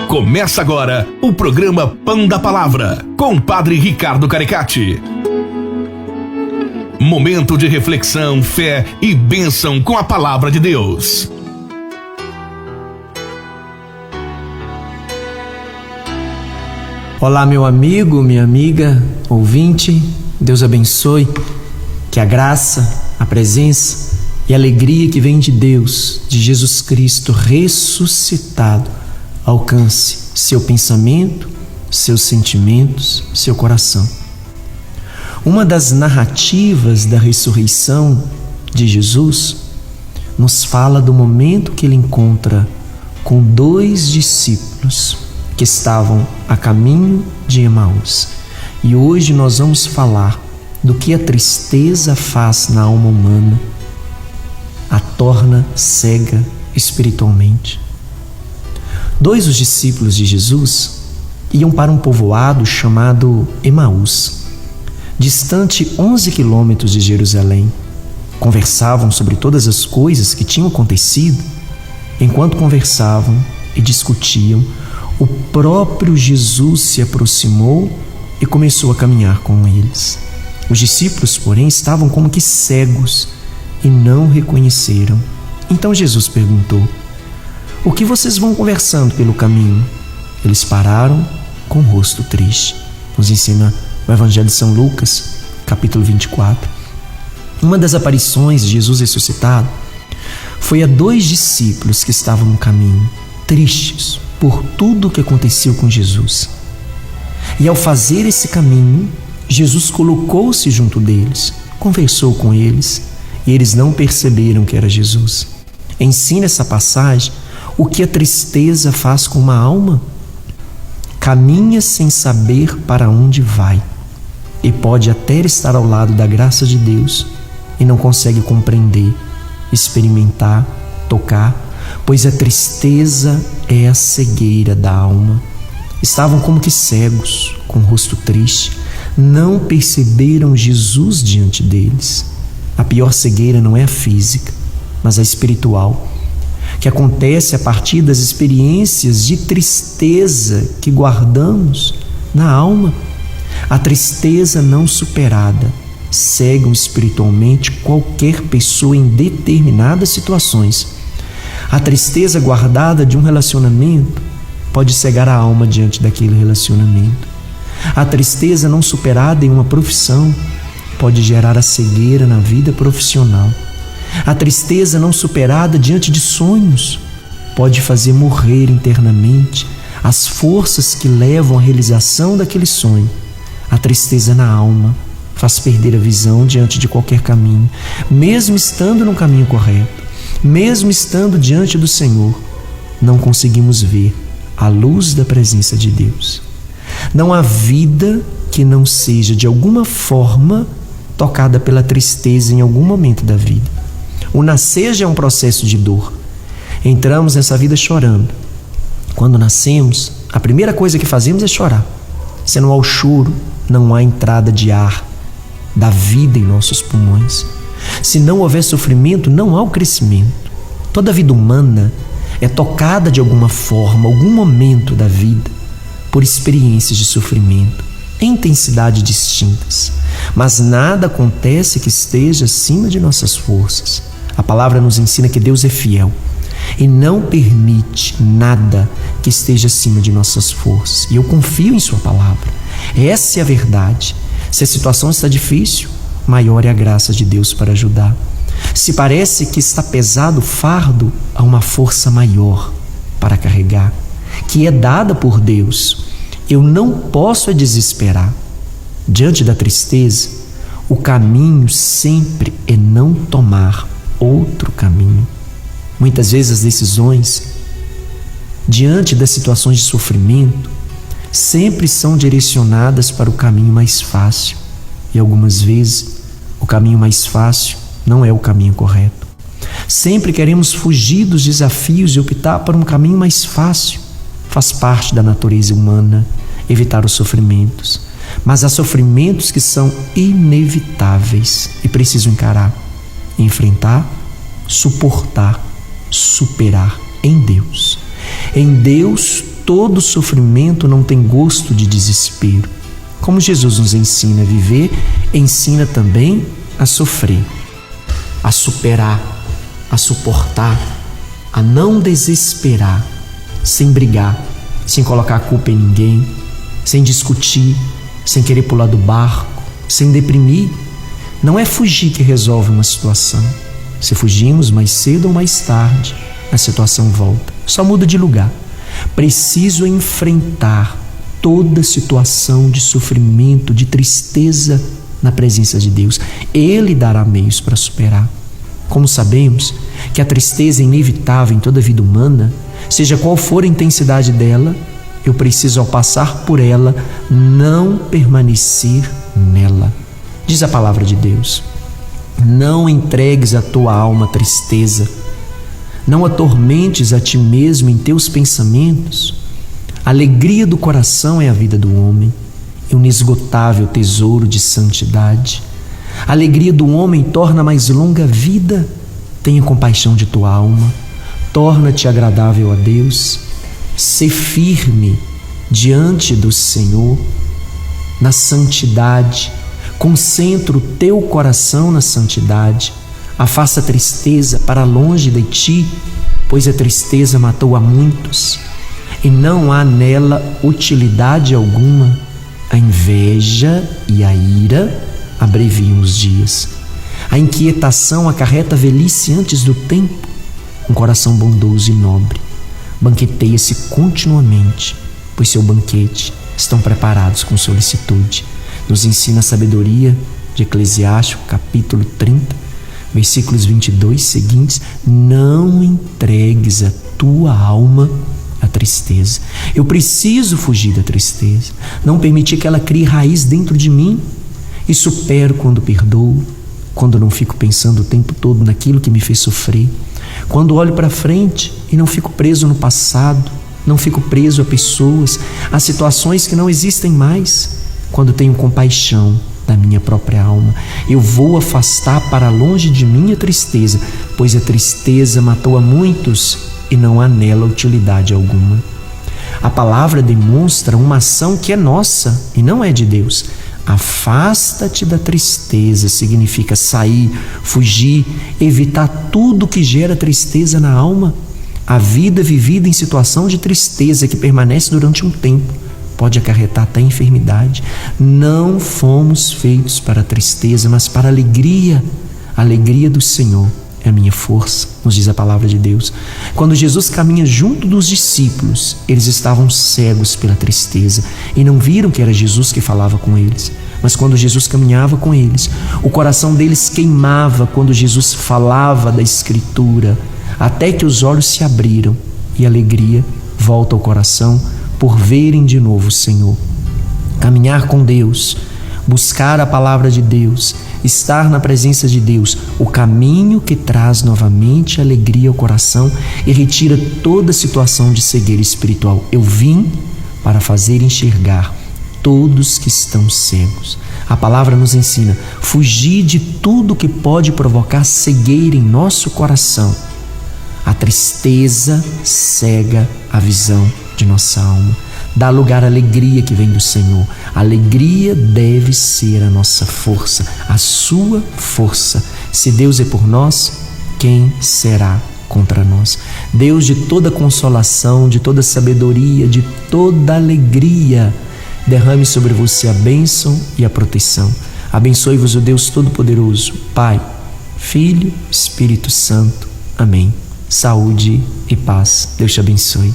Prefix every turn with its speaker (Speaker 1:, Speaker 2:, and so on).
Speaker 1: Começa agora o programa Pão da Palavra, com Padre Ricardo Caricati. Momento de reflexão, fé e bênção com a Palavra de Deus.
Speaker 2: Olá, meu amigo, minha amiga, ouvinte, Deus abençoe, que a graça, a presença e a alegria que vem de Deus, de Jesus Cristo ressuscitado, alcance seu pensamento, seus sentimentos, seu coração. Uma das narrativas da ressurreição de Jesus nos fala do momento que ele encontra com 2 discípulos que estavam a caminho de Emaús. E hoje nós vamos falar do que a tristeza faz na alma humana, a torna cega espiritualmente. 2 dos discípulos de Jesus iam para um povoado chamado Emaús, distante 11 quilômetros de Jerusalém. Conversavam sobre todas as coisas que tinham acontecido. Enquanto conversavam e discutiam, o próprio Jesus se aproximou e começou a caminhar com eles. Os discípulos, porém, estavam como que cegos e não reconheceram. Então Jesus perguntou: "O que vocês vão conversando pelo caminho?" Eles pararam com o rosto triste. Nos ensina o Evangelho de São Lucas, capítulo 24. Uma das aparições de Jesus ressuscitado foi a 2 discípulos que estavam no caminho, tristes por tudo o que aconteceu com Jesus. E ao fazer esse caminho, Jesus colocou-se junto deles, conversou com eles, e eles não perceberam que era Jesus. Ensina essa passagem o que a tristeza faz com uma alma. Caminha sem saber para onde vai, e pode até estar ao lado da graça de Deus e não consegue compreender, experimentar, tocar, pois a tristeza é a cegueira da alma. Estavam como que cegos, com o rosto triste, não perceberam Jesus diante deles. A pior cegueira não é a física, mas a espiritual, que acontece a partir das experiências de tristeza que guardamos na alma. A tristeza não superada cega espiritualmente qualquer pessoa em determinadas situações. A tristeza guardada de um relacionamento pode cegar a alma diante daquele relacionamento. A tristeza não superada em uma profissão pode gerar a cegueira na vida profissional. A tristeza não superada diante de sonhos pode fazer morrer internamente as forças que levam à realização daquele sonho. A tristeza na alma faz perder a visão diante de qualquer caminho, mesmo estando no caminho correto. Mesmo estando diante do Senhor, não conseguimos ver a luz da presença de Deus. Não há vida que não seja de alguma forma tocada pela tristeza em algum momento da vida. O nascer já é um processo de dor. Entramos nessa vida chorando. Quando nascemos, a primeira coisa que fazemos é chorar. Se não há o choro, não há entrada de ar, da vida em nossos pulmões. Se não houver sofrimento, não há o crescimento. Toda a vida humana é tocada de alguma forma, algum momento da vida, por experiências de sofrimento, em intensidades distintas. Mas nada acontece que esteja acima de nossas forças. A palavra nos ensina que Deus é fiel e não permite nada que esteja acima de nossas forças. E eu confio em sua palavra. Essa é a verdade. Se a situação está difícil, maior é a graça de Deus para ajudar. Se parece que está pesado o fardo, há uma força maior para carregar, que é dada por Deus. Eu não posso desesperar. Diante da tristeza, o caminho sempre é não tomar outro caminho. Muitas vezes as decisões, diante das situações de sofrimento, sempre são direcionadas para o caminho mais fácil. E algumas vezes, o caminho mais fácil não é o caminho correto. Sempre queremos fugir dos desafios e optar por um caminho mais fácil. Faz parte da natureza humana evitar os sofrimentos. Mas há sofrimentos que são inevitáveis e preciso encarar, enfrentar, suportar, superar em Deus. Em Deus todo sofrimento não tem gosto de desespero. Como Jesus nos ensina a viver, ensina também a sofrer, a superar, a suportar, a não desesperar, sem brigar, sem colocar a culpa em ninguém, sem discutir, sem querer pular do barco, sem deprimir. Não é fugir que resolve uma situação. Se fugimos, mais cedo ou mais tarde, a situação volta. Só muda de lugar. Preciso enfrentar toda situação de sofrimento, de tristeza na presença de Deus. Ele dará meios para superar. Como sabemos que a tristeza é inevitável em toda a vida humana, seja qual for a intensidade dela, eu preciso, ao passar por ela, não permanecer nela. Diz a palavra de Deus: não entregues a tua alma à tristeza, não atormentes a ti mesmo em teus pensamentos. A alegria do coração é a vida do homem, é um inesgotável tesouro de santidade. A alegria do homem torna mais longa a vida. Tenha compaixão de tua alma, torna-te agradável a Deus. Sê firme diante do Senhor na santidade. Concentra o teu coração na santidade. Afasta a tristeza para longe de ti, pois a tristeza matou a muitos e não há nela utilidade alguma. A inveja e a ira abreviam os dias. A inquietação acarreta a velhice antes do tempo. Um coração bondoso e nobre banqueteia-se continuamente, pois seu banquete estão preparados com solicitude. Nos ensina a sabedoria de Eclesiástico, capítulo 30, versículos 22 seguintes: não entregues a tua alma à tristeza. Eu preciso fugir da tristeza, não permitir que ela crie raiz dentro de mim. E supero quando perdoo, quando não fico pensando o tempo todo naquilo que me fez sofrer, quando olho para frente e não fico preso no passado, não fico preso a pessoas, a situações que não existem mais. Quando tenho compaixão da minha própria alma, eu vou afastar para longe de mim a tristeza, pois a tristeza matou a muitos e não há nela utilidade alguma. A palavra demonstra uma ação que é nossa e não é de Deus. Afasta-te da tristeza significa sair, fugir, evitar tudo que gera tristeza na alma. A vida vivida em situação de tristeza que permanece durante um tempo pode acarretar até enfermidade. Não fomos feitos para a tristeza, mas para a alegria. A alegria do Senhor é a minha força, nos diz a palavra de Deus. Quando Jesus caminha junto dos discípulos, eles estavam cegos pela tristeza e não viram que era Jesus que falava com eles. Mas quando Jesus caminhava com eles, o coração deles queimava quando Jesus falava da Escritura, até que os olhos se abriram e a alegria volta ao coração por verem de novo o Senhor. Caminhar com Deus, buscar a palavra de Deus, estar na presença de Deus, o caminho que traz novamente alegria ao coração e retira toda situação de cegueira espiritual. Eu vim para fazer enxergar todos que estão cegos. A palavra nos ensina: fugir de tudo que pode provocar cegueira em nosso coração. A tristeza cega a visão de nossa alma. Dá lugar à alegria que vem do Senhor. A alegria deve ser a nossa força, a sua força. Se Deus é por nós, quem será contra nós? Deus de toda consolação, de toda sabedoria, de toda alegria, derrame sobre você a bênção e a proteção. Abençoe-vos o Deus Todo-Poderoso, Pai, Filho, Espírito Santo. Amém. Saúde e paz. Deus te abençoe.